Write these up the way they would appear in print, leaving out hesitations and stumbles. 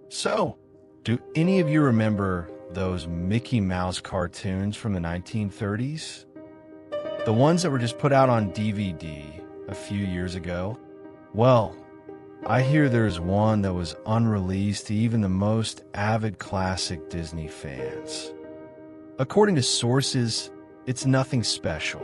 So, do any of you remember those Mickey Mouse cartoons from the 1930s? The ones that were just put out on DVD a few years ago? Well, I hear there's one that was unreleased to even the most avid classic Disney fans. According to sources, it's nothing special.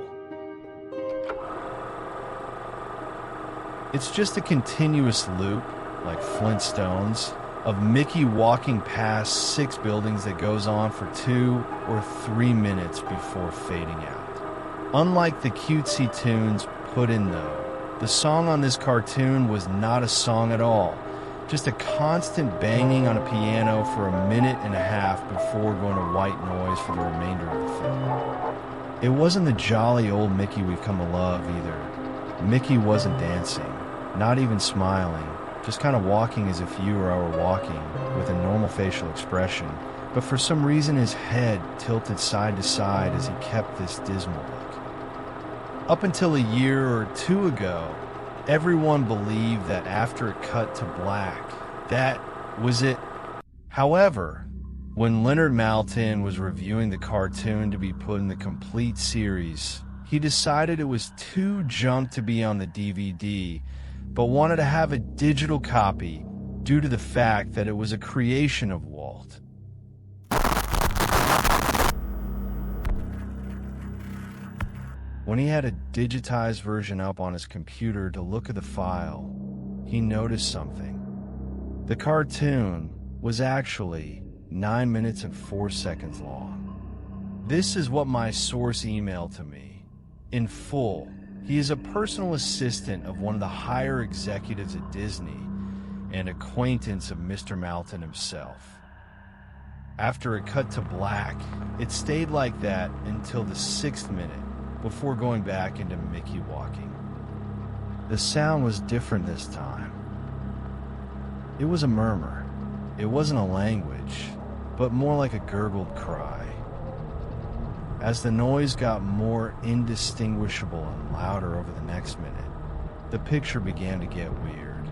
It's just a continuous loop, like Flintstones, of Mickey walking past 6 buildings that goes on for 2 or 3 minutes before fading out. Unlike the cutesy tunes put in though, the song on this cartoon was not a song at all, just a constant banging on a piano for 1.5 minutes before going to white noise for the remainder of the film. It wasn't the jolly old Mickey we've come to love either. Mickey wasn't dancing, not even smiling, just kind of walking as if you or I were walking, with a normal facial expression, but for some reason his head tilted side to side as he kept this dismal look. Up until a year or 2 ago, everyone believed that after it cut to black, that was it. However, when Leonard Maltin was reviewing the cartoon to be put in the complete series, he decided it was too junk to be on the DVD, but wanted to have a digital copy due to the fact that it was a creation of Walt. When he had a digitized version up on his computer to look at the file, he noticed something. The cartoon was actually 9 minutes and 4 seconds long. This is what my source emailed to me. In full, he is a personal assistant of one of the higher executives at Disney and acquaintance of Mr. Maltin himself. After it cut to black, it stayed like that until the 6th minute, before going back into Mickey walking. The sound was different this time. It was a murmur. It wasn't a language, but more like a gurgled cry. As the noise got more indistinguishable and louder over the next minute, the picture began to get weird.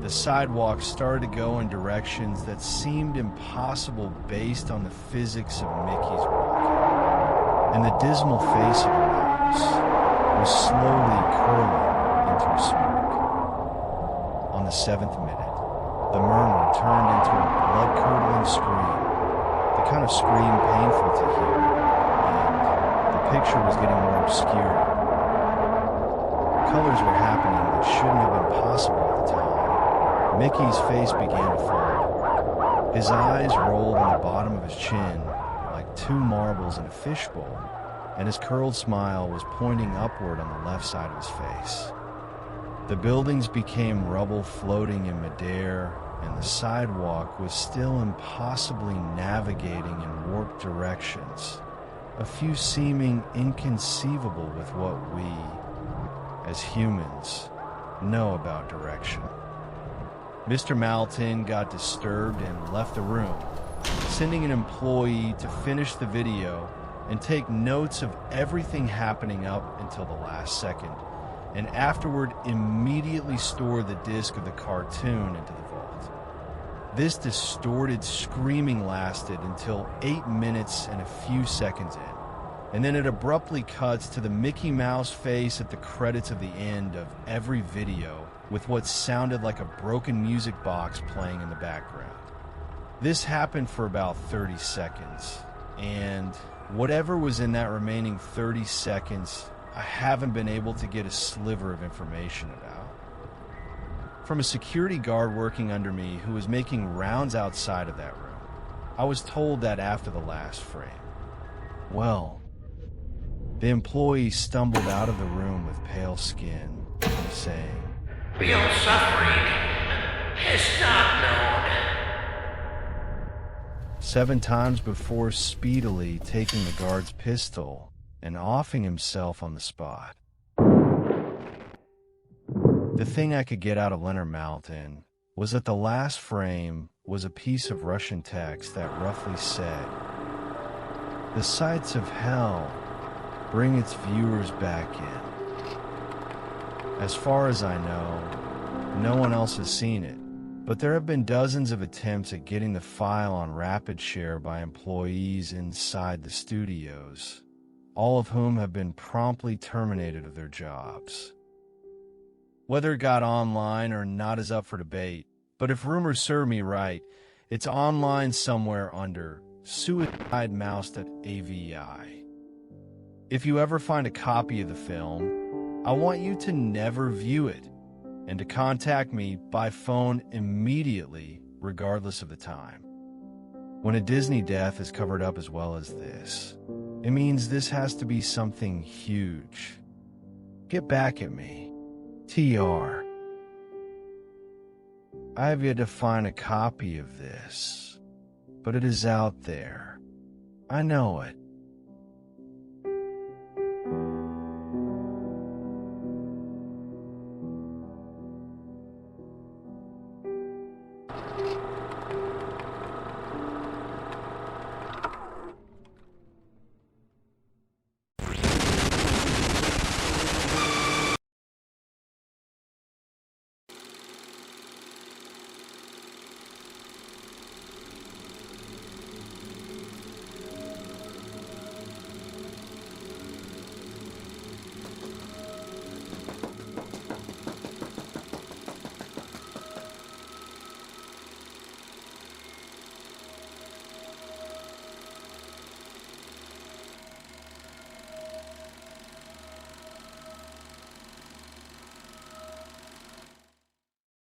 The sidewalk started to go in directions that seemed impossible based on the physics of Mickey's walking, and the dismal face of the mouse was slowly curling into a smirk. On the 7th minute, the murmur turned into a blood-curdling scream, the kind of scream painful to hear, and the picture was getting more obscure. Colors were happening that shouldn't have been possible at the time. Mickey's face began to fold. His eyes rolled on the bottom of his chin like 2 marbles in a fishbowl, and his curled smile was pointing upward on the left side of his face. The buildings became rubble floating in midair, and the sidewalk was still impossibly navigating in warped directions, a few seeming inconceivable with what we, as humans, know about direction. Mr. Maltin got disturbed and left the room, sending an employee to finish the video and take notes of everything happening up until the last second, and afterward immediately store the disc of the cartoon into the vault. This distorted screaming lasted until 8 minutes and a few seconds in, and then it abruptly cuts to the Mickey Mouse face at the credits of the end of every video, with what sounded like a broken music box playing in the background. This happened for about 30 seconds, and whatever was in that remaining 30 seconds, I haven't been able to get a sliver of information about. From a security guard working under me who was making rounds outside of that room, I was told that after the last frame. Well, the employee stumbled out of the room with pale skin, saying, "Your suffering is not known." 7 times before speedily taking the guard's pistol and offing himself on the spot. The thing I could get out of Leonard Maltin was that the last frame was a piece of Russian text that roughly said, "The sights of hell bring its viewers back in." As far as I know, no one else has seen it, But there have been dozens of attempts at getting the file on rapid share by employees inside the studios, all of whom have been promptly terminated of their jobs. Whether it got online or not is up for debate, but if rumors serve me right, it's online somewhere under Suicide Mouse.AVI. If you ever find a copy of the film, I want you to never view it, and to contact me by phone immediately, regardless of the time. When a Disney death is covered up as well as this, it means this has to be something huge. Get back at me. TR. I have yet to find a copy of this, but it is out there. I know it.